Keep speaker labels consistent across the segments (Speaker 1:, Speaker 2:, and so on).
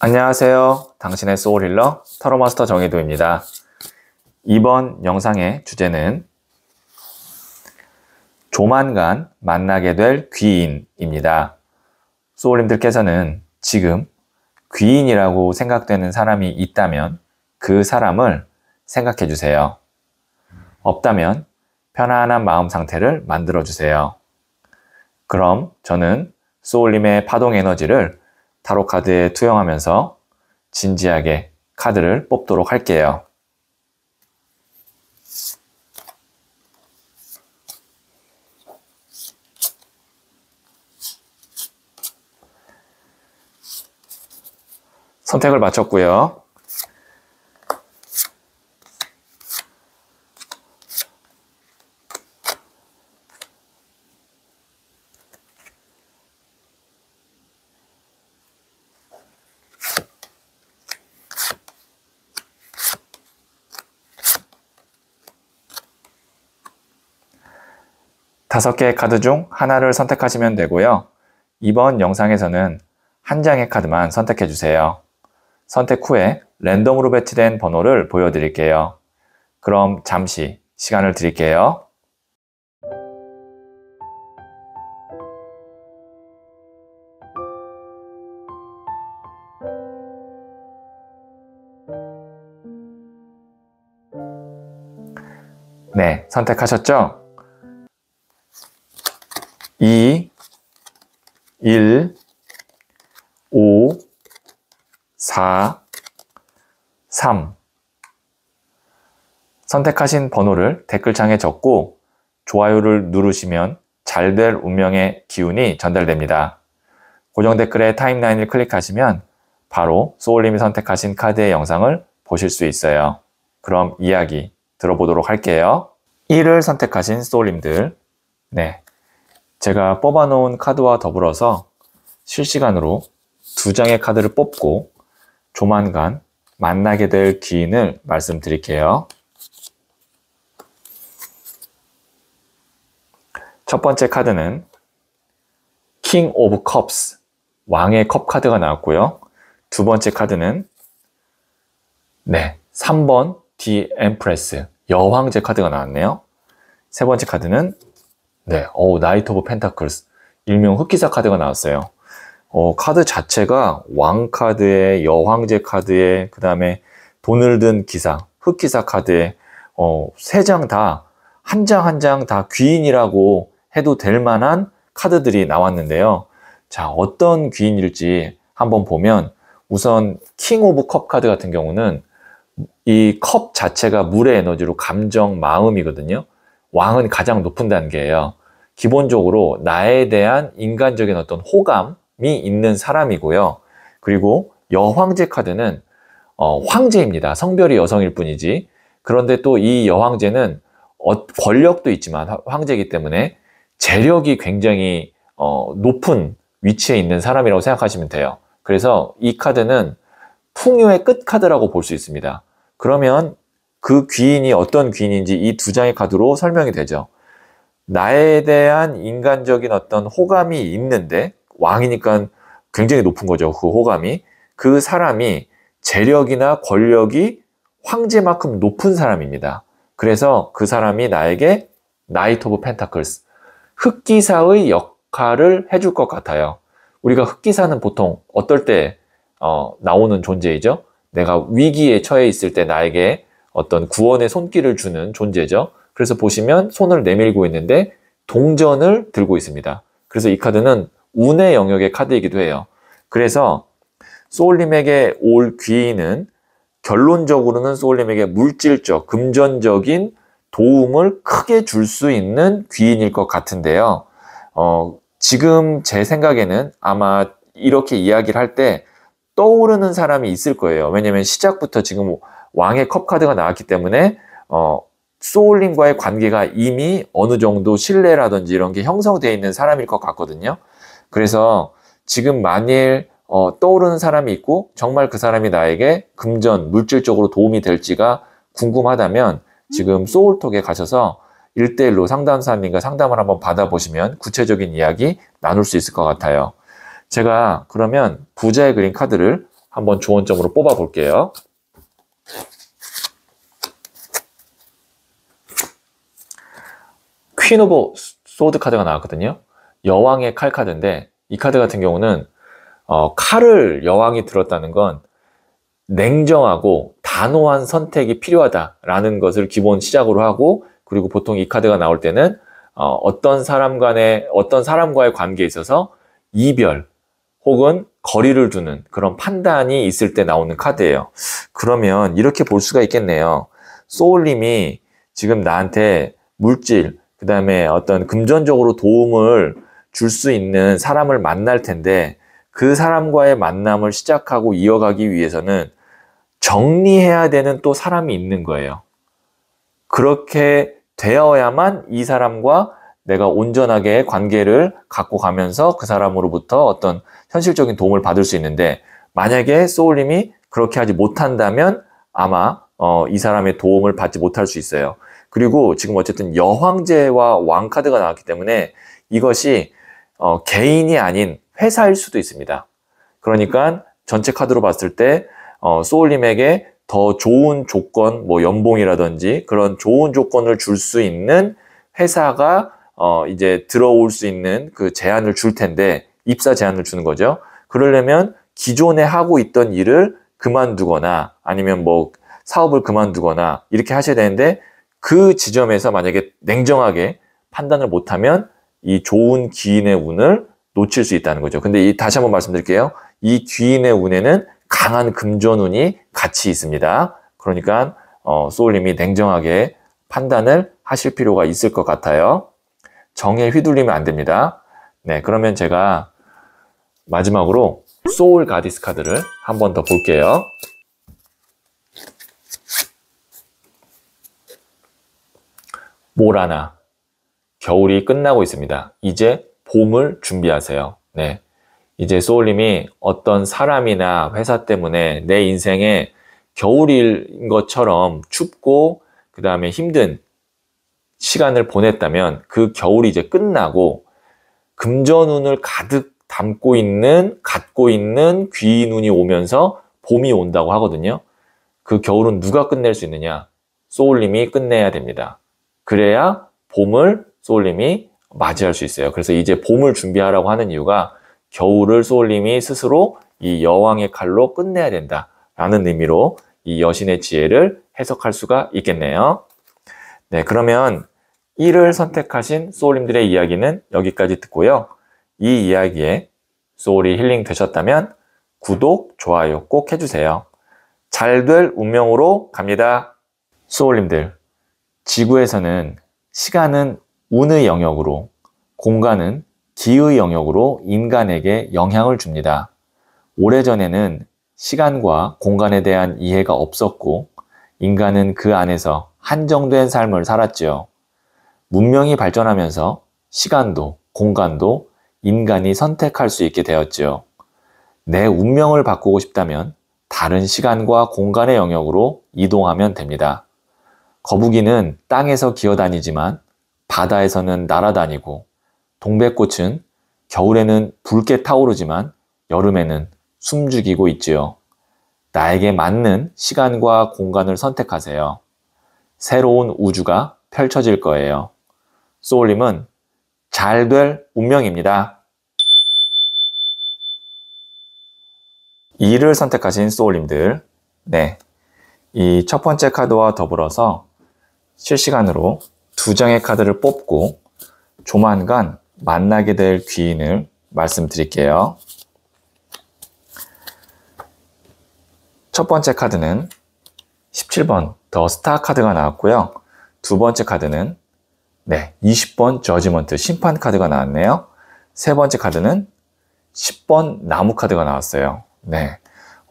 Speaker 1: 안녕하세요. 당신의 소울힐러 타로마스터 정혜도입니다. 이번 영상의 주제는 조만간 만나게 될 귀인입니다. 소울님들께서는 지금 귀인이라고 생각되는 사람이 있다면 그 사람을 생각해 주세요. 없다면 편안한 마음 상태를 만들어 주세요. 그럼 저는 소울님의 파동 에너지를 타로 카드에 투영하면서 진지하게 카드를 뽑도록 할게요. 선택을 마쳤고요. 다섯 개의 카드 중 하나를 선택하시면 되고요. 이번 영상에서는 한 장의 카드만 선택해 주세요. 선택 후에 랜덤으로 배치된 번호를 보여드릴게요. 그럼 잠시 시간을 드릴게요. 네, 선택하셨죠? 2, 1, 5, 4, 3 선택하신 번호를 댓글창에 적고 좋아요를 누르시면 잘 될 운명의 기운이 전달됩니다. 고정 댓글에 타임라인을 클릭하시면 바로 소울님이 선택하신 카드의 영상을 보실 수 있어요. 그럼 이야기 들어보도록 할게요. 1을 선택하신 소울님들, 네, 제가 뽑아놓은 카드와 더불어서 실시간으로 두 장의 카드를 뽑고 조만간 만나게 될 귀인을 말씀드릴게요. 첫 번째 카드는 King of Cups, 왕의 컵 카드가 나왔고요. 두 번째 카드는 3번 The Empress, 여왕제 카드가 나왔네요. 세 번째 카드는 나이트 오브 펜타클스, 일명 흑기사 카드가 나왔어요. 카드 자체가 왕 카드에, 여왕제 카드에, 그 다음에 돈을 든 기사, 흑기사 카드에, 세 장 다, 한 장 한 장 다 귀인이라고 해도 될 만한 카드들이 나왔는데요. 자, 어떤 귀인일지 한번 보면, 우선 킹 오브 컵 카드 같은 경우는 이 컵 자체가 물의 에너지로 감정, 마음이거든요. 왕은 가장 높은 단계예요. 기본적으로 나에 대한 인간적인 어떤 호감이 있는 사람이고요. 그리고 여황제 카드는 황제입니다. 성별이 여성일 뿐이지. 그런데 또 이 여황제는 권력도 있지만 황제이기 때문에 재력이 굉장히 높은 위치에 있는 사람이라고 생각하시면 돼요. 그래서 이 카드는 풍요의 끝 카드라고 볼 수 있습니다. 그러면 그 귀인이 어떤 귀인인지 이 두 장의 카드로 설명이 되죠. 나에 대한 인간적인 어떤 호감이 있는데, 왕이니까 굉장히 높은 거죠. 그 호감이. 그 사람이 재력이나 권력이 황제만큼 높은 사람입니다. 그래서 그 사람이 나에게 나이트 오브 펜타클스, 흑기사의 역할을 해줄 것 같아요. 우리가 흑기사는 보통 어떨 때 나오는 존재이죠? 내가 위기에 처해 있을 때 나에게 어떤 구원의 손길을 주는 존재죠. 그래서 보시면 손을 내밀고 있는데 동전을 들고 있습니다. 그래서 이 카드는 운의 영역의 카드이기도 해요. 그래서 소울님에게 올 귀인은 결론적으로는 소울님에게 물질적, 금전적인 도움을 크게 줄 수 있는 귀인일 것 같은데요. 지금 제 생각에는 아마 이렇게 이야기를 할 때 떠오르는 사람이 있을 거예요. 왜냐면 시작부터 지금 왕의 컵 카드가 나왔기 때문에 소울님과의 관계가 이미 어느 정도 신뢰라든지 이런 게 형성되어 있는 사람일 것 같거든요. 그래서 지금 만일 떠오르는 사람이 있고 정말 그 사람이 나에게 금전, 물질적으로 도움이 될지가 궁금하다면 지금 소울톡에 가셔서 1대1로 상담사님과 상담을 한번 받아보시면 구체적인 이야기 나눌 수 있을 것 같아요. 제가 그러면 부자의 그린 카드를 한번 조언점으로 뽑아 볼게요. 퀸 오브 소드 카드가 나왔거든요. 여왕의 칼 카드인데 이 카드 같은 경우는 칼을 여왕이 들었다는 건 냉정하고 단호한 선택이 필요하다라는 것을 기본 시작으로 하고, 그리고 보통 이 카드가 나올 때는 어떤 사람과의 관계에 있어서 이별 혹은 거리를 두는 그런 판단이 있을 때 나오는 카드예요. 그러면 이렇게 볼 수가 있겠네요. 소울님이 지금 나한테 물질, 그 다음에 어떤 금전적으로 도움을 줄 수 있는 사람을 만날 텐데, 그 사람과의 만남을 시작하고 이어가기 위해서는 정리해야 되는 또 사람이 있는 거예요. 그렇게 되어야만 이 사람과 내가 온전하게 관계를 갖고 가면서 그 사람으로부터 어떤 현실적인 도움을 받을 수 있는데, 만약에 소울님이 그렇게 하지 못한다면 아마 이 사람의 도움을 받지 못할 수 있어요. 그리고 지금 어쨌든 여황제와 왕카드가 나왔기 때문에 이것이 개인이 아닌 회사일 수도 있습니다. 그러니까 전체 카드로 봤을 때 소울님에게 더 좋은 조건, 뭐 연봉이라든지 그런 좋은 조건을 줄 수 있는 회사가 이제 들어올 수 있는 그 제안을 줄 텐데, 입사 제안을 주는 거죠. 그러려면 기존에 하고 있던 일을 그만두거나 아니면 뭐 사업을 그만두거나 이렇게 하셔야 되는데, 그 지점에서 만약에 냉정하게 판단을 못하면 이 좋은 귀인의 운을 놓칠 수 있다는 거죠. 근데 다시 한번 말씀드릴게요. 이 귀인의 운에는 강한 금전운이 같이 있습니다. 그러니까 소울님이 냉정하게 판단을 하실 필요가 있을 것 같아요. 정에 휘둘리면 안 됩니다. 네, 그러면 제가 마지막으로 소울 가디스 카드를 한 번 더 볼게요. 모라나, 겨울이 끝나고 있습니다. 이제 봄을 준비하세요. 네, 이제 소울님이 어떤 사람이나 회사 때문에 내 인생에 겨울인 것처럼 춥고 그 다음에 힘든 시간을 보냈다면 그 겨울이 이제 끝나고 금전운을 가득 갖고 있는 귀인운이 오면서 봄이 온다고 하거든요. 그 겨울은 누가 끝낼 수 있느냐? 소울님이 끝내야 됩니다. 그래야 봄을 소울님이 맞이할 수 있어요. 그래서 이제 봄을 준비하라고 하는 이유가 겨울을 소울님이 스스로 이 여왕의 칼로 끝내야 된다라는 의미로 이 여신의 지혜를 해석할 수가 있겠네요. 네, 그러면 1을 선택하신 소울님들의 이야기는 여기까지 듣고요. 이 이야기에 소울이 힐링 되셨다면 구독, 좋아요 꼭 해주세요. 잘 될 운명으로 갑니다. 소울님들, 지구에서는 시간은 운의 영역으로, 공간은 기의 영역으로 인간에게 영향을 줍니다. 오래전에는 시간과 공간에 대한 이해가 없었고 인간은 그 안에서 한정된 삶을 살았지요. 문명이 발전하면서 시간도 공간도 인간이 선택할 수 있게 되었지요. 내 운명을 바꾸고 싶다면 다른 시간과 공간의 영역으로 이동하면 됩니다. 거북이는 땅에서 기어다니지만 바다에서는 날아다니고, 동백꽃은 겨울에는 붉게 타오르지만 여름에는 숨죽이고 있지요. 나에게 맞는 시간과 공간을 선택하세요. 새로운 우주가 펼쳐질 거예요. 소울님은 잘 될 운명입니다. 2를 선택하신 소울님들, 네, 이 첫 번째 카드와 더불어서 실시간으로 2장의 카드를 뽑고 조만간 만나게 될 귀인을 말씀드릴게요. 첫 번째 카드는 17번 더 스타 카드가 나왔고요. 두 번째 카드는 20번 저지먼트 심판 카드가 나왔네요. 세 번째 카드는 10번 나무 카드가 나왔어요. 네,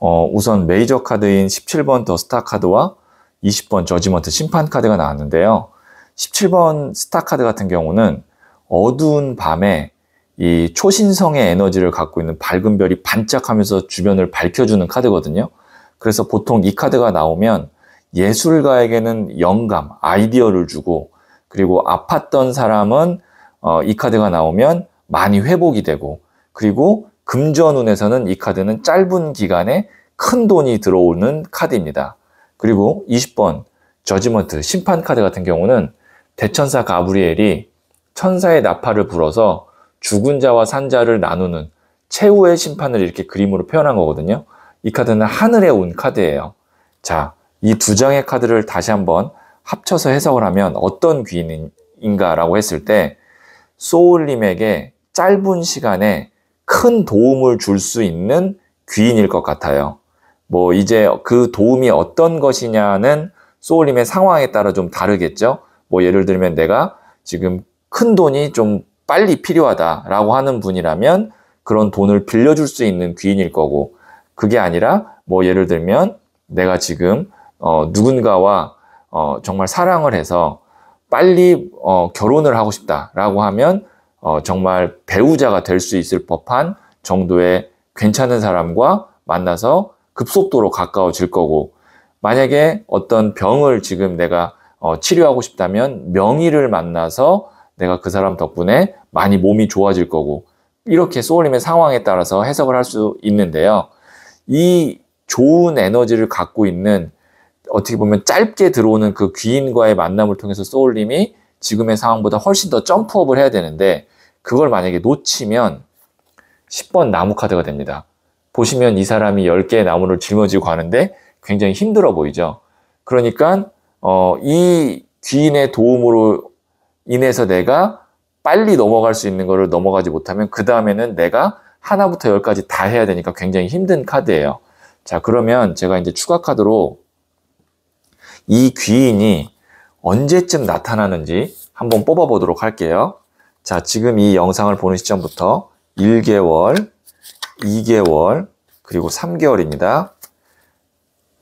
Speaker 1: 우선 메이저 카드인 17번 더 스타 카드와 20번 저지먼트 심판 카드가 나왔는데요. 17번 스타 카드 같은 경우는 어두운 밤에 이 초신성의 에너지를 갖고 있는 밝은 별이 반짝하면서 주변을 밝혀주는 카드거든요. 그래서 보통 이 카드가 나오면 예술가에게는 영감, 아이디어를 주고, 그리고 아팠던 사람은 이 카드가 나오면 많이 회복이 되고, 그리고 금전운에서는 이 카드는 짧은 기간에 큰 돈이 들어오는 카드입니다. 그리고 20번 저지먼트, 심판 카드 같은 경우는 대천사 가브리엘이 천사의 나팔을 불어서 죽은 자와 산 자를 나누는 최후의 심판을 이렇게 그림으로 표현한 거거든요. 이 카드는 하늘에 온 카드예요. 자, 이 두 장의 카드를 다시 한번 합쳐서 해석을 하면 어떤 귀인인가라고 했을 때 소울님에게 짧은 시간에 큰 도움을 줄 수 있는 귀인일 것 같아요. 뭐 이제 그 도움이 어떤 것이냐는 소울님의 상황에 따라 좀 다르겠죠. 뭐 예를 들면 내가 지금 큰 돈이 좀 빨리 필요하다라고 하는 분이라면 그런 돈을 빌려줄 수 있는 귀인일 거고, 그게 아니라 뭐 예를 들면 내가 지금 누군가와 정말 사랑을 해서 빨리 결혼을 하고 싶다라고 하면 정말 배우자가 될 수 있을 법한 정도의 괜찮은 사람과 만나서 급속도로 가까워질 거고, 만약에 어떤 병을 지금 내가 치료하고 싶다면 명의를 만나서 내가 그 사람 덕분에 많이 몸이 좋아질 거고, 이렇게 소울님의 상황에 따라서 해석을 할 수 있는데요. 이 좋은 에너지를 갖고 있는, 어떻게 보면 짧게 들어오는 그 귀인과의 만남을 통해서 소울님이 지금의 상황보다 훨씬 더 점프업을 해야 되는데, 그걸 만약에 놓치면 10번 나무 카드가 됩니다. 보시면 이 사람이 10개의 나무를 짊어지고 가는데 굉장히 힘들어 보이죠. 그러니까 이 귀인의 도움으로 인해서 내가 빨리 넘어갈 수 있는 거를 넘어가지 못하면 그 다음에는 내가 하나부터 10까지 다 해야 되니까 굉장히 힘든 카드예요. 자, 그러면 제가 이제 추가 카드로 이 귀인이 언제쯤 나타나는지 한번 뽑아 보도록 할게요. 자, 지금 이 영상을 보는 시점부터 1개월, 2개월, 그리고 3개월입니다.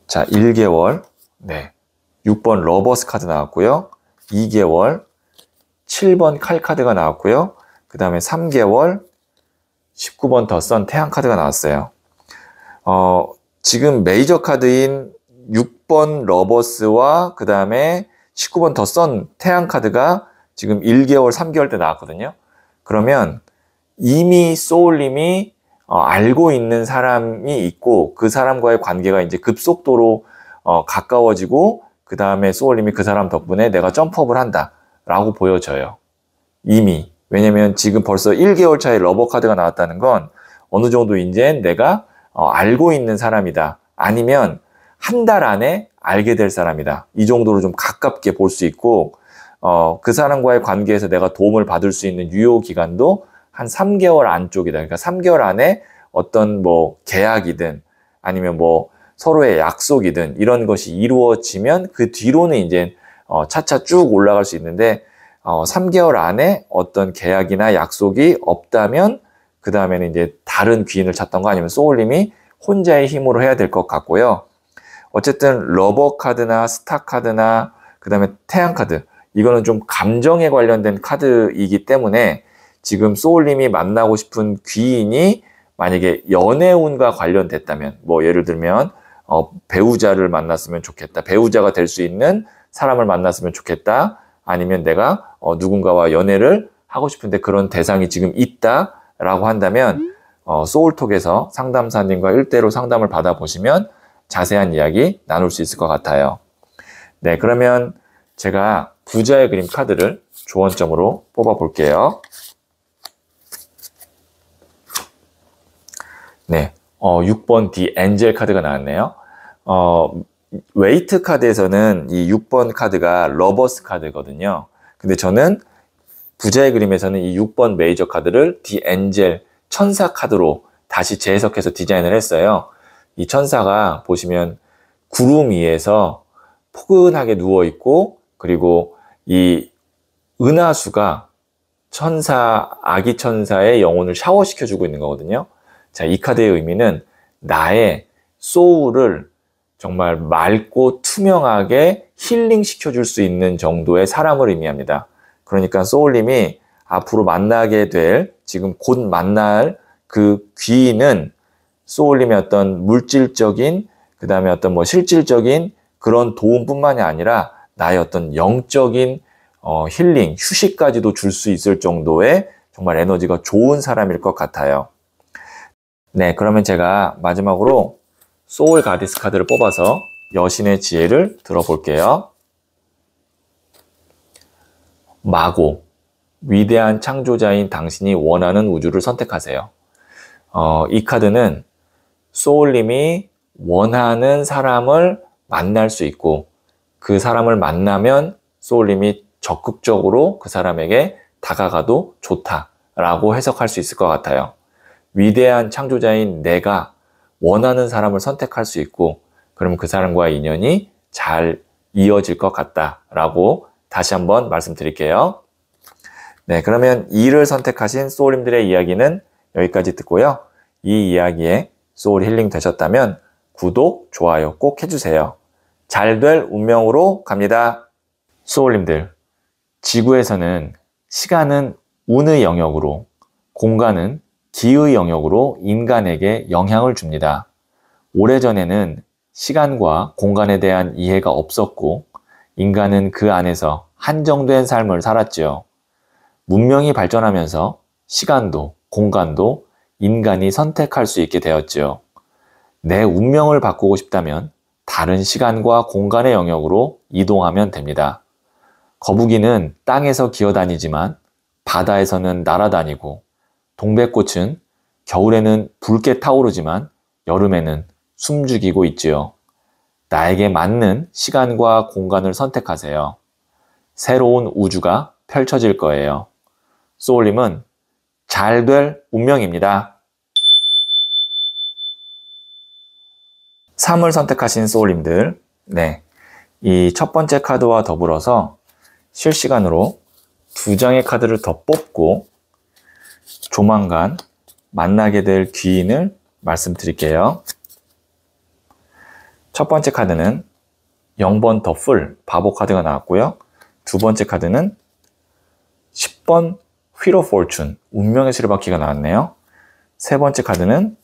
Speaker 1: 자, 1개월, 네, 6번 러버스 카드 나왔고요. 2개월, 7번 칼 카드가 나왔고요. 그 다음에 3개월, 19번 더 선 태양 카드가 나왔어요. 지금 메이저 카드인 6번 러버스와 그 다음에 19번 더 선 태양 카드가 지금 1개월, 3개월 때 나왔거든요. 그러면 이미 소울님이 알고 있는 사람이 있고 그 사람과의 관계가 이제 급속도로 가까워지고 그 다음에 소울님이 그 사람 덕분에 내가 점프업을 한다 라고 보여져요. 이미. 왜냐면 지금 벌써 1개월 차에 러버 카드가 나왔다는 건 어느 정도 이제 내가 알고 있는 사람이다. 아니면 한 달 안에 알게 될 사람이다. 이 정도로 좀 가깝게 볼 수 있고 그 사람과의 관계에서 내가 도움을 받을 수 있는 유효 기간도 한 3개월 안쪽이다. 그러니까 3개월 안에 어떤 뭐 계약이든 아니면 뭐 서로의 약속이든 이런 것이 이루어지면 그 뒤로는 이제 차차 쭉 올라갈 수 있는데 3개월 안에 어떤 계약이나 약속이 없다면 그 다음에는 이제 다른 귀인을 찾던가 아니면 소울님이 혼자의 힘으로 해야 될 것 같고요. 어쨌든 러버 카드나 스타 카드나 그 다음에 태양 카드, 이거는 좀 감정에 관련된 카드이기 때문에 지금 소울님이 만나고 싶은 귀인이 만약에 연애운과 관련됐다면, 뭐 예를 들면 배우자를 만났으면 좋겠다, 배우자가 될 수 있는 사람을 만났으면 좋겠다, 아니면 내가 누군가와 연애를 하고 싶은데 그런 대상이 지금 있다라고 한다면 소울톡에서 상담사님과 1대1로 상담을 받아보시면 자세한 이야기 나눌 수 있을 것 같아요. 네, 그러면 제가 부자의 그림 카드를 조언점으로 뽑아 볼게요. 네, 6번 디 엔젤 카드가 나왔네요. 웨이트 카드에서는 이 6번 카드가 러버스 카드거든요. 근데 저는 부자의 그림에서는 이 6번 메이저 카드를 디 엔젤 천사 카드로 다시 재해석해서 디자인을 했어요. 이 천사가 보시면 구름 위에서 포근하게 누워있고, 그리고 이 은하수가 아기 천사의 영혼을 샤워시켜주고 있는 거거든요. 자, 이 카드의 의미는 나의 소울을 정말 맑고 투명하게 힐링시켜줄 수 있는 정도의 사람을 의미합니다. 그러니까 소울님이 앞으로 만나게 될, 지금 곧 만날 그 귀인은 소울님의 어떤 물질적인, 그 다음에 어떤 뭐 실질적인 그런 도움뿐만이 아니라 나의 어떤 영적인 힐링, 휴식까지도 줄 수 있을 정도의 정말 에너지가 좋은 사람일 것 같아요. 네, 그러면 제가 마지막으로 소울 가디스 카드를 뽑아서 여신의 지혜를 들어볼게요. 마고, 위대한 창조자인 당신이 원하는 우주를 선택하세요. 이 카드는 소울님이 원하는 사람을 만날 수 있고 그 사람을 만나면 소울님이 적극적으로 그 사람에게 다가가도 좋다라고 해석할 수 있을 것 같아요. 위대한 창조자인 내가 원하는 사람을 선택할 수 있고 그러면 그 사람과의 인연이 잘 이어질 것 같다라고 다시 한번 말씀드릴게요. 네, 그러면 2를 선택하신 소울님들의 이야기는 여기까지 듣고요. 이 이야기에 소울 힐링 되셨다면 구독, 좋아요 꼭 해주세요. 잘 될 운명으로 갑니다. 소울님들, 지구에서는 시간은 운의 영역으로, 공간은 기의 영역으로 인간에게 영향을 줍니다. 오래전에는 시간과 공간에 대한 이해가 없었고 인간은 그 안에서 한정된 삶을 살았지요. 문명이 발전하면서 시간도 공간도 인간이 선택할 수 있게 되었지요. 내 운명을 바꾸고 싶다면 다른 시간과 공간의 영역으로 이동하면 됩니다. 거북이는 땅에서 기어다니지만 바다에서는 날아다니고 동백꽃은 겨울에는 붉게 타오르지만 여름에는 숨죽이고 있지요. 나에게 맞는 시간과 공간을 선택하세요. 새로운 우주가 펼쳐질 거예요. 소울님은 잘 될 운명입니다. 3을 선택하신 소울님들, 네, 이 첫 번째 카드와 더불어서 실시간으로 2장의 카드를 더 뽑고 조만간 만나게 될 귀인을 말씀드릴게요. 첫 번째 카드는 0번 더 풀, 바보 카드가 나왔고요. 두 번째 카드는 10번 휠 오브 포춘, 운명의 수레바퀴가 나왔네요. 세 번째 카드는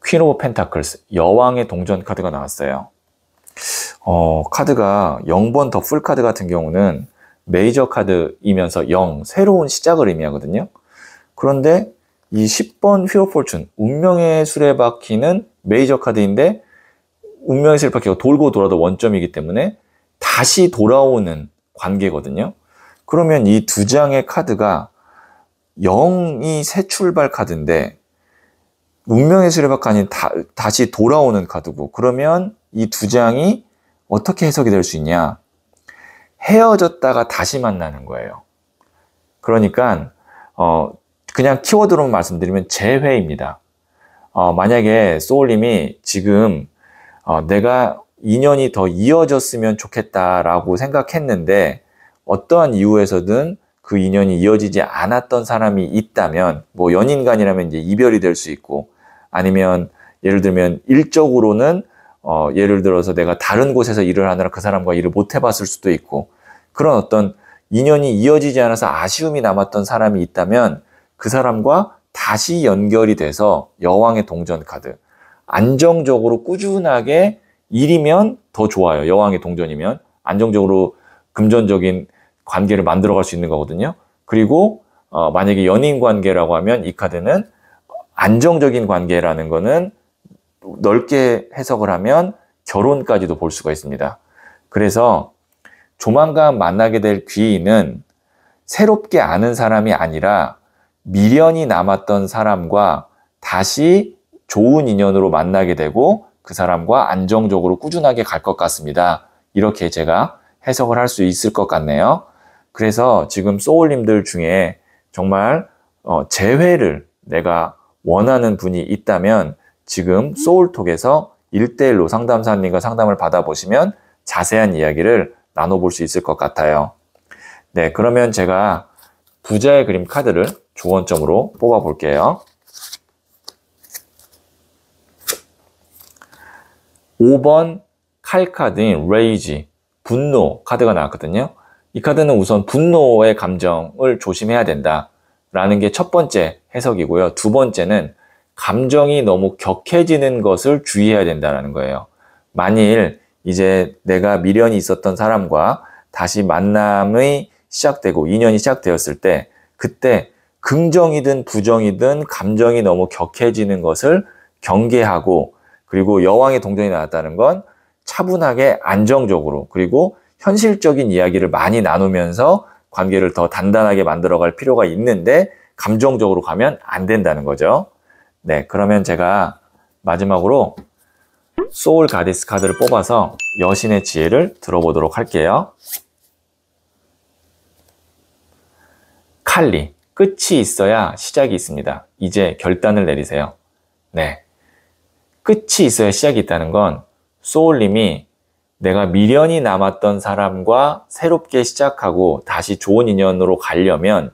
Speaker 1: 퀸 오브 펜타클스, 여왕의 동전 카드가 나왔어요. 카드가 0번 더 풀 카드 같은 경우는 메이저 카드이면서 새로운 시작을 의미하거든요. 그런데 이 10번 휠 오브 포춘, 운명의 수레바퀴는 메이저 카드인데 운명의 수레바퀴가 돌고 돌아도 원점이기 때문에 다시 돌아오는 관계거든요. 그러면 이 2장의 카드가 0이 새 출발 카드인데 운명의 수레바퀴는 다시 돌아오는 카드고, 그러면 이 2장이 어떻게 해석이 될 수 있냐? 헤어졌다가 다시 만나는 거예요. 그러니까 그냥 키워드로 말씀드리면 재회입니다. 만약에 소울님이 지금 내가 인연이 더 이어졌으면 좋겠다라고 생각했는데 어떠한 이유에서든 그 인연이 이어지지 않았던 사람이 있다면, 뭐 연인 간이라면 이제 이별이 될 수 있고, 아니면 예를 들면 일적으로는 예를 들어서 내가 다른 곳에서 일을 하느라 그 사람과 일을 못 해봤을 수도 있고, 그런 어떤 인연이 이어지지 않아서 아쉬움이 남았던 사람이 있다면 그 사람과 다시 연결이 돼서 여왕의 동전 카드, 안정적으로 꾸준하게 일이면 더 좋아요. 여왕의 동전이면 안정적으로 금전적인 관계를 만들어갈 수 있는 거거든요. 그리고 만약에 연인 관계라고 하면 이 카드는 안정적인 관계라는 거는 넓게 해석을 하면 결혼까지도 볼 수가 있습니다. 그래서 조만간 만나게 될 귀인은 새롭게 아는 사람이 아니라 미련이 남았던 사람과 다시 좋은 인연으로 만나게 되고 그 사람과 안정적으로 꾸준하게 갈 것 같습니다. 이렇게 제가 해석을 할 수 있을 것 같네요. 그래서 지금 소울님들 중에 정말 재회를 내가 원하는 분이 있다면 지금 소울톡에서 1대1로 상담사님과 상담을 받아보시면 자세한 이야기를 나눠볼 수 있을 것 같아요. 네, 그러면 제가 부자의 그림 카드를 조언점으로 뽑아볼게요. 5번 칼 카드인 레이지, 분노 카드가 나왔거든요. 이 카드는 우선 분노의 감정을 조심해야 된다라는 게 첫 번째 해석이고요. 두 번째는 감정이 너무 격해지는 것을 주의해야 된다는 거예요. 만일 이제 내가 미련이 있었던 사람과 다시 만남이 시작되고 인연이 시작되었을 때 그때 긍정이든 부정이든 감정이 너무 격해지는 것을 경계하고 그리고 여왕의 동전이 나왔다는 건 차분하게 안정적으로 그리고 현실적인 이야기를 많이 나누면서 관계를 더 단단하게 만들어갈 필요가 있는데 감정적으로 가면 안 된다는 거죠. 네, 그러면 제가 마지막으로 소울 가디스 카드를 뽑아서 여신의 지혜를 들어보도록 할게요. 칼리, 끝이 있어야 시작이 있습니다. 이제 결단을 내리세요. 네, 끝이 있어야 시작이 있다는 건 소울님이 내가 미련이 남았던 사람과 새롭게 시작하고 다시 좋은 인연으로 가려면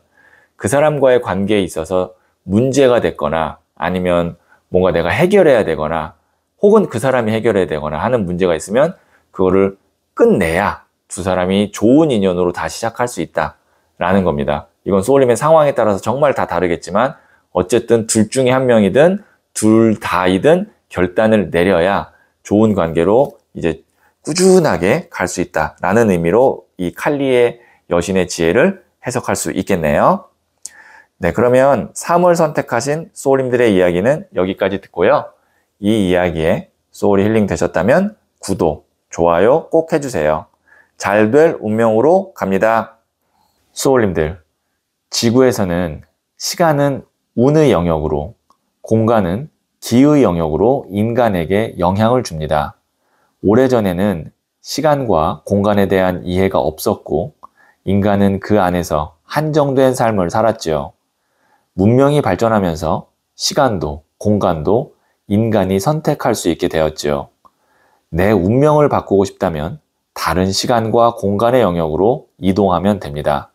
Speaker 1: 그 사람과의 관계에 있어서 문제가 됐거나 아니면 뭔가 내가 해결해야 되거나 혹은 그 사람이 해결해야 되거나 하는 문제가 있으면 그거를 끝내야 두 사람이 좋은 인연으로 다시 시작할 수 있다라는 겁니다. 이건 소울님의 상황에 따라서 정말 다 다르겠지만 어쨌든 둘 중에 한 명이든 둘 다이든 결단을 내려야 좋은 관계로 이제 꾸준하게 갈 수 있다라는 의미로 이 칼리의 여신의 지혜를 해석할 수 있겠네요. 네, 그러면 3월 선택하신 소울님들의 이야기는 여기까지 듣고요. 이 이야기에 소울이 힐링 되셨다면 구독, 좋아요 꼭 해주세요. 잘 될 운명으로 갑니다. 소울님들, 지구에서는 시간은 운의 영역으로, 공간은 기의 영역으로 인간에게 영향을 줍니다. 오래전에는 시간과 공간에 대한 이해가 없었고 인간은 그 안에서 한정된 삶을 살았지요. 문명이 발전하면서 시간도 공간도 인간이 선택할 수 있게 되었지요. 내 운명을 바꾸고 싶다면 다른 시간과 공간의 영역으로 이동하면 됩니다.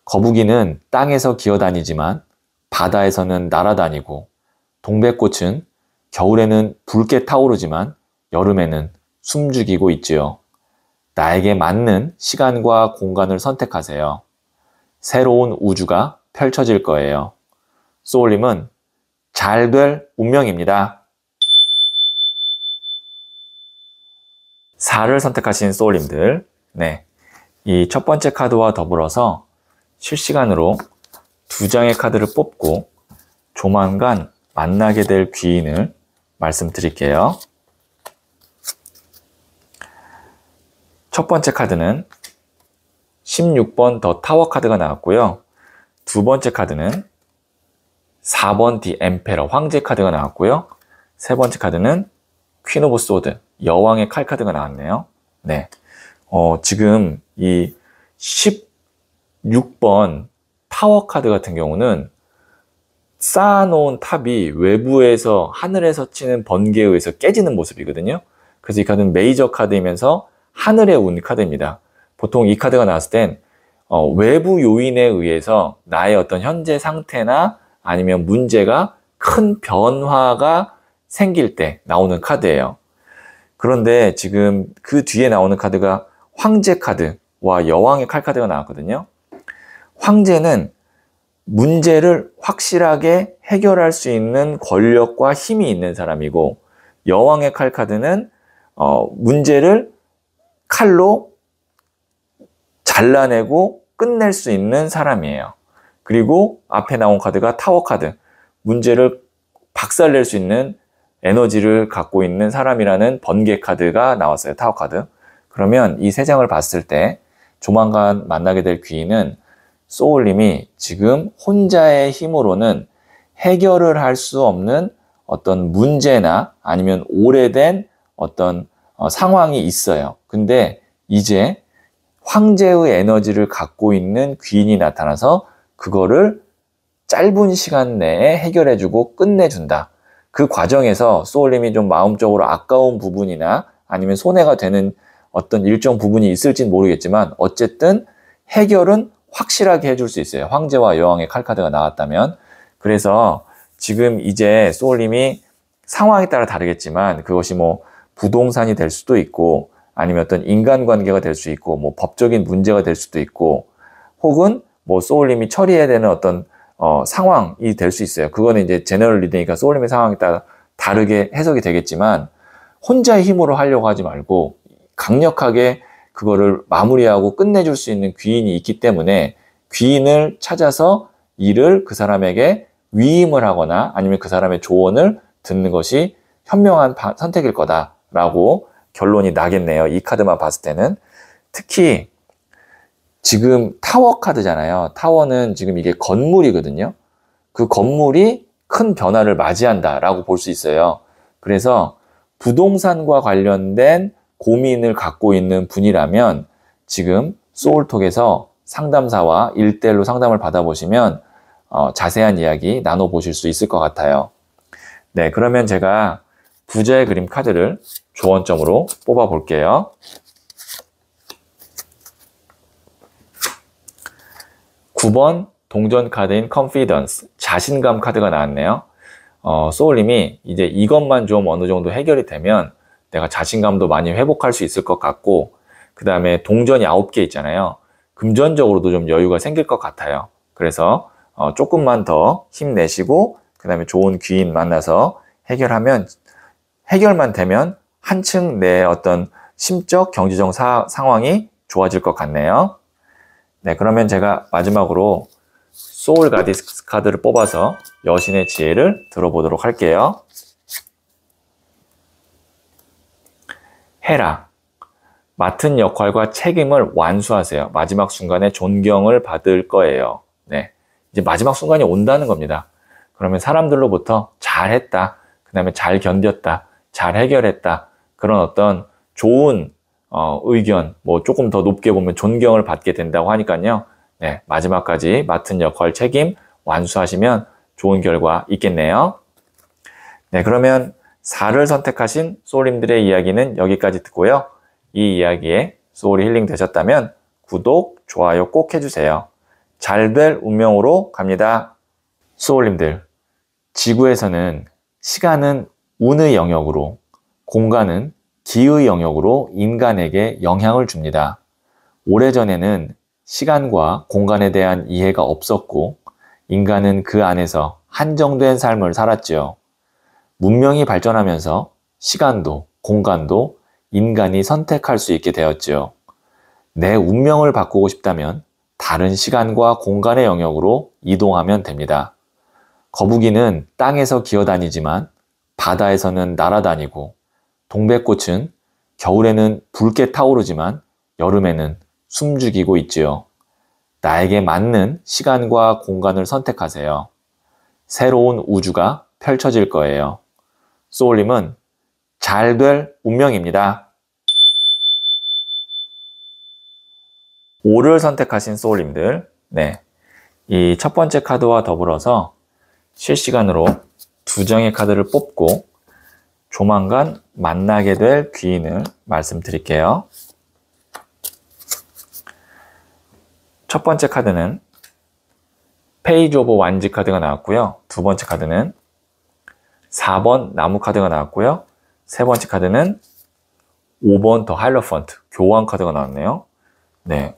Speaker 1: 거북이는 땅에서 기어다니지만 바다에서는 날아다니고 동백꽃은 겨울에는 붉게 타오르지만 여름에는 숨죽이고 있지요. 나에게 맞는 시간과 공간을 선택하세요. 새로운 우주가 펼쳐질 거예요. 소울님은 잘 될 운명입니다. 4를 선택하신 소울님들, 네, 이 첫 번째 카드와 더불어서 실시간으로 2장의 카드를 뽑고 조만간 만나게 될 귀인을 말씀드릴게요. 첫 번째 카드는 16번 더 타워 카드가 나왔고요. 두 번째 카드는 4번 디 엠페러 황제 카드가 나왔고요. 세 번째 카드는 퀸 오브 소드 여왕의 칼 카드가 나왔네요. 네, 지금 이 16번 타워 카드 같은 경우는 쌓아놓은 탑이 외부에서 하늘에서 치는 번개에 의해서 깨지는 모습이거든요. 그래서 이 카드는 메이저 카드이면서 하늘의 운 카드입니다. 보통 이 카드가 나왔을 땐 외부 요인에 의해서 나의 어떤 현재 상태나 아니면 문제가 큰 변화가 생길 때 나오는 카드예요. 그런데 지금 그 뒤에 나오는 카드가 황제 카드와 여왕의 칼 카드가 나왔거든요. 황제는 문제를 확실하게 해결할 수 있는 권력과 힘이 있는 사람이고 여왕의 칼 카드는 문제를 칼로 잘라내고 끝낼 수 있는 사람이에요. 그리고 앞에 나온 카드가 타워 카드, 문제를 박살낼 수 있는 에너지를 갖고 있는 사람이라는 번개 카드가 나왔어요. 타워 카드. 그러면 이 세 장을 봤을 때 조만간 만나게 될 귀인은 소울님이 지금 혼자의 힘으로는 해결을 할 수 없는 어떤 문제나 아니면 오래된 어떤 상황이 있어요. 근데 이제 황제의 에너지를 갖고 있는 귀인이 나타나서 그거를 짧은 시간 내에 해결해주고 끝내준다. 그 과정에서 소울님이 좀 마음적으로 아까운 부분이나 아니면 손해가 되는 어떤 일정 부분이 있을진 모르겠지만 어쨌든 해결은 확실하게 해줄 수 있어요. 황제와 여왕의 칼 카드가 나왔다면. 그래서 지금 이제 소울님이 상황에 따라 다르겠지만 그것이 뭐 부동산이 될 수도 있고 아니면 어떤 인간관계가 될 수 있고 뭐 법적인 문제가 될 수도 있고 혹은 뭐 소울님이 처리해야 되는 어떤 상황이 될 수 있어요. 그거는 이제 제너럴 리딩이니까 소울님의 상황에 따라 다르게 해석이 되겠지만 혼자의 힘으로 하려고 하지 말고 강력하게 그거를 마무리하고 끝내줄 수 있는 귀인이 있기 때문에 귀인을 찾아서 이를 그 사람에게 위임을 하거나 아니면 그 사람의 조언을 듣는 것이 현명한 선택일 거다라고 결론이 나겠네요. 이 카드만 봤을 때는. 특히 지금 타워 카드잖아요. 타워는 지금 이게 건물이거든요. 그 건물이 큰 변화를 맞이한다라고 볼 수 있어요. 그래서 부동산과 관련된 고민을 갖고 있는 분이라면 지금 소울톡에서 상담사와 1대1로 상담을 받아보시면 자세한 이야기 나눠보실 수 있을 것 같아요. 네, 그러면 제가 부자의 그림 카드를 조언점으로 뽑아 볼게요. 9번 동전 카드인 Confidence, 자신감 카드가 나왔네요. 소울님이 이제 이것만 좀 어느 정도 해결이 되면 내가 자신감도 많이 회복할 수 있을 것 같고, 그 다음에 동전이 9개 있잖아요. 금전적으로도 좀 여유가 생길 것 같아요. 그래서 조금만 더 힘내시고 그 다음에 좋은 귀인 만나서 해결만 되면 한층 내 어떤 심적 경제적 상황이 좋아질 것 같네요. 네, 그러면 제가 마지막으로 소울 가디스 카드를 뽑아서 여신의 지혜를 들어보도록 할게요. 헤라, 맡은 역할과 책임을 완수하세요. 마지막 순간에 존경을 받을 거예요. 네, 이제 마지막 순간이 온다는 겁니다. 그러면 사람들로부터 잘했다, 그 다음에 잘 견뎠다, 잘 해결했다, 그런 어떤 좋은 의견, 뭐 조금 더 높게 보면 존경을 받게 된다고 하니까요. 네, 마지막까지 맡은 역할 책임 완수하시면 좋은 결과 있겠네요. 네, 그러면 4를 선택하신 소울님들의 이야기는 여기까지 듣고요. 이 이야기에 소울이 힐링 되셨다면 구독, 좋아요 꼭 해주세요. 잘 될 운명으로 갑니다. 소울님들, 지구에서는 시간은 운의 영역으로, 공간은 기의 영역으로 인간에게 영향을 줍니다. 오래전에는 시간과 공간에 대한 이해가 없었고 인간은 그 안에서 한정된 삶을 살았지요. 문명이 발전하면서 시간도 공간도 인간이 선택할 수 있게 되었지요. 내 운명을 바꾸고 싶다면 다른 시간과 공간의 영역으로 이동하면 됩니다. 거북이는 땅에서 기어다니지만 바다에서는 날아다니고, 동백꽃은 겨울에는 붉게 타오르지만 여름에는 숨죽이고 있지요. 나에게 맞는 시간과 공간을 선택하세요. 새로운 우주가 펼쳐질 거예요. 소울님은 잘 될 운명입니다. 5를 선택하신 소울님들, 네, 이 첫 번째 카드와 더불어서 실시간으로 2장의 카드를 뽑고 조만간 만나게 될 귀인을 말씀드릴게요. 첫 번째 카드는 페이지 오브 완지 카드가 나왔고요. 두 번째 카드는 4번 나무 카드가 나왔고요. 세 번째 카드는 5번 더 하이로펀트, 교황 카드가 나왔네요. 네,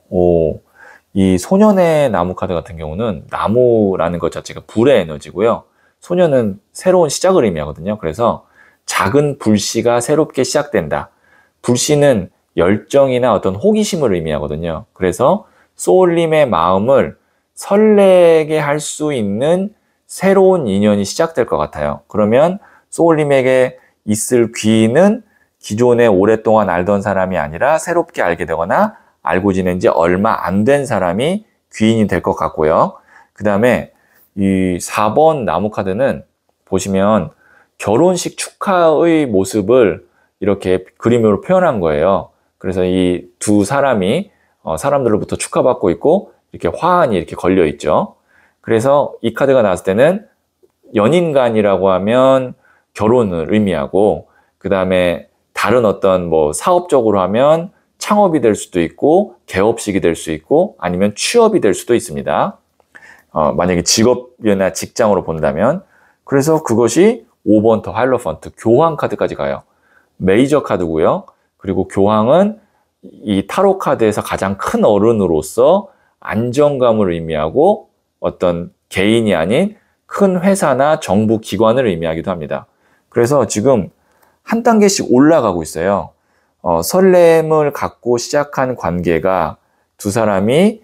Speaker 1: 이 소년의 나무 카드 같은 경우는 나무라는 것 자체가 불의 에너지고요. 소년은 새로운 시작을 의미하거든요. 그래서 작은 불씨가 새롭게 시작된다. 불씨는 열정이나 어떤 호기심을 의미하거든요. 그래서 소울님의 마음을 설레게 할 수 있는 새로운 인연이 시작될 것 같아요. 그러면 소울님에게 있을 귀인은 기존에 오랫동안 알던 사람이 아니라 새롭게 알게 되거나 알고 지낸 지 얼마 안 된 사람이 귀인이 될 것 같고요. 그 다음에 이 4번 나무 카드는 보시면 결혼식 축하의 모습을 이렇게 그림으로 표현한 거예요. 그래서 이 두 사람이 사람들로부터 축하받고 있고 이렇게 화환이 이렇게 걸려 있죠. 그래서 이 카드가 나왔을 때는 연인간이라고 하면 결혼을 의미하고, 그 다음에 다른 어떤 뭐 사업적으로 하면 창업이 될 수도 있고 개업식이 될 수 있고 아니면 취업이 될 수도 있습니다. 만약에 직업이나 직장으로 본다면. 그래서 그것이 5번 더 하이로펀트, 교황 카드까지 가요. 메이저 카드고요. 그리고 교황은 이 타로 카드에서 가장 큰 어른으로서 안정감을 의미하고 어떤 개인이 아닌 큰 회사나 정부 기관을 의미하기도 합니다. 그래서 지금 한 단계씩 올라가고 있어요. 설렘을 갖고 시작한 관계가 두 사람이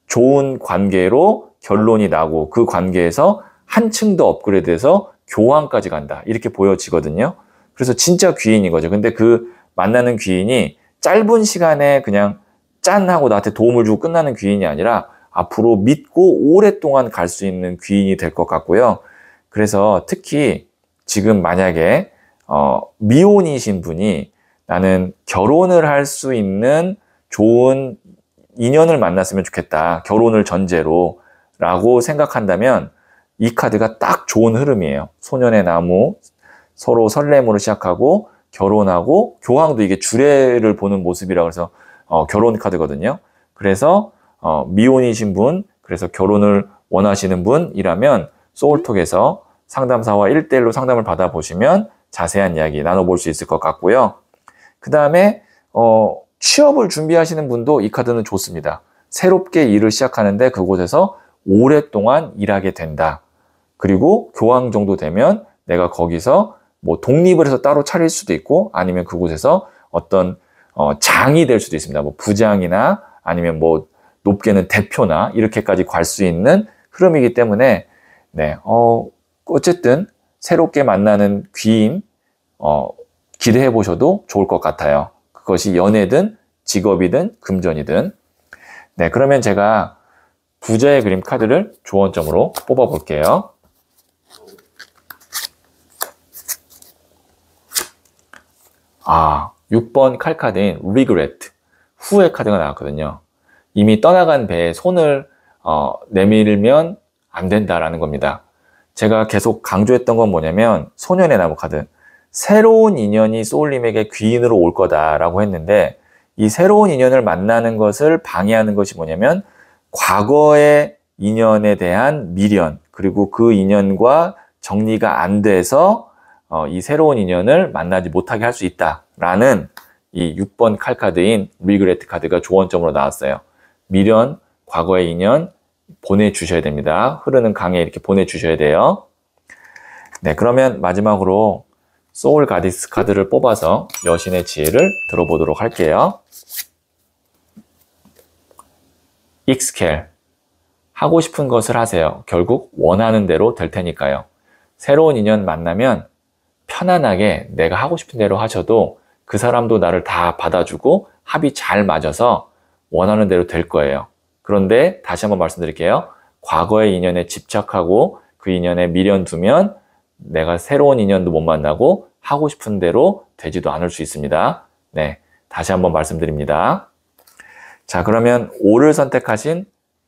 Speaker 1: 좋은 관계로 결론이 나고 그 관계에서 한층 더 업그레이드해서 교황까지 간다. 이렇게 보여지거든요. 그래서 진짜 귀인인 거죠. 근데 그 만나는 귀인이 짧은 시간에 그냥 짠 하고 나한테 도움을 주고 끝나는 귀인이 아니라 앞으로 믿고 오랫동안 갈 수 있는 귀인이 될 것 같고요. 그래서 특히 지금 만약에 미혼이신 분이 나는 결혼을 할 수 있는 좋은 인연을 만났으면 좋겠다. 결혼을 전제로 라고 생각한다면 이 카드가 딱 좋은 흐름이에요. 소년의 나무, 서로 설렘으로 시작하고 결혼하고 교황도 이게 주례를 보는 모습이라고 해서 결혼 카드거든요. 그래서 미혼이신 분, 그래서 결혼을 원하시는 분이라면 소울톡에서 상담사와 1대1로 상담을 받아보시면 자세한 이야기 나눠볼 수 있을 것 같고요. 그 다음에 취업을 준비하시는 분도 이 카드는 좋습니다. 새롭게 일을 시작하는데 그곳에서 오랫동안 일하게 된다. 그리고 교황 정도 되면 내가 거기서 뭐 독립을 해서 따로 차릴 수도 있고 아니면 그곳에서 어떤 장이 될 수도 있습니다. 뭐 부장이나 아니면 뭐 높게는 대표나 이렇게까지 갈 수 있는 흐름이기 때문에 네, 어쨌든 새롭게 만나는 귀인 기대해 보셔도 좋을 것 같아요. 그것이 연애든 직업이든 금전이든. 네, 그러면 제가 부자의 그림 카드를 조언점으로 뽑아 볼게요. 6번 칼카드인 regret, 후회 카드가 나왔거든요. 이미 떠나간 배에 손을 내밀면 안 된다라는 겁니다. 제가 계속 강조했던 건 뭐냐면 소년의 나무 카드, 새로운 인연이 소울님에게 귀인으로 올 거다라고 했는데 이 새로운 인연을 만나는 것을 방해하는 것이 뭐냐면 과거의 인연에 대한 미련, 그리고 그 인연과 정리가 안 돼서 이 새로운 인연을 만나지 못하게 할 수 있다라는 이 6번 칼카드인 리그레트 카드가 조언점으로 나왔어요. 미련, 과거의 인연 보내주셔야 됩니다. 흐르는 강에 이렇게 보내주셔야 돼요. 네, 그러면 마지막으로 소울 가디스 카드를 뽑아서 여신의 지혜를 들어보도록 할게요. 익스켈, 하고 싶은 것을 하세요. 결국 원하는 대로 될 테니까요. 새로운 인연 만나면 편안하게 내가 하고 싶은 대로 하셔도 그 사람도 나를 다 받아주고 합이 잘 맞아서 원하는 대로 될 거예요. 그런데 다시 한번 말씀드릴게요. 과거의 인연에 집착하고 그 인연에 미련 두면 내가 새로운 인연도 못 만나고 하고 싶은 대로 되지도 않을 수 있습니다. 네, 다시 한번 말씀드립니다. 자, 그러면 5를 선택하신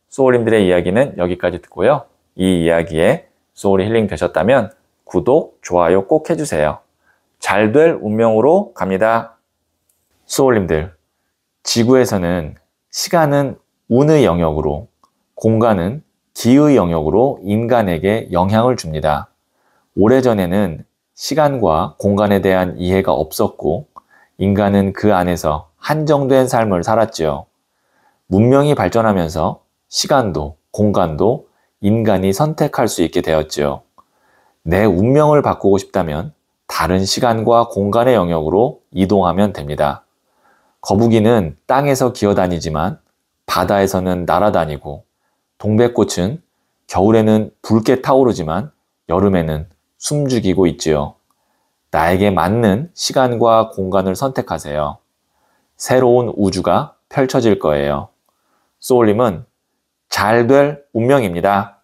Speaker 1: 소울님들의 이야기는 여기까지 듣고요. 이 이야기에 소울이 힐링 되셨다면 구독, 좋아요 꼭 해주세요. 잘 될 운명으로 갑니다. 소울님들, 지구에서는 시간은 운의 영역으로, 공간은 기의 영역으로 인간에게 영향을 줍니다. 오래전에는 시간과 공간에 대한 이해가 없었고 인간은 그 안에서 한정된 삶을 살았지요. 문명이 발전하면서 시간도 공간도 인간이 선택할 수 있게 되었지요. 내 운명을 바꾸고 싶다면 다른 시간과 공간의 영역으로 이동하면 됩니다. 거북이는 땅에서 기어다니지만 바다에서는 날아다니고, 동백꽃은 겨울에는 붉게 타오르지만 여름에는 숨죽이고 있지요. 나에게 맞는 시간과 공간을 선택하세요. 새로운 우주가 펼쳐질 거예요. 소울님은 잘 될 운명입니다.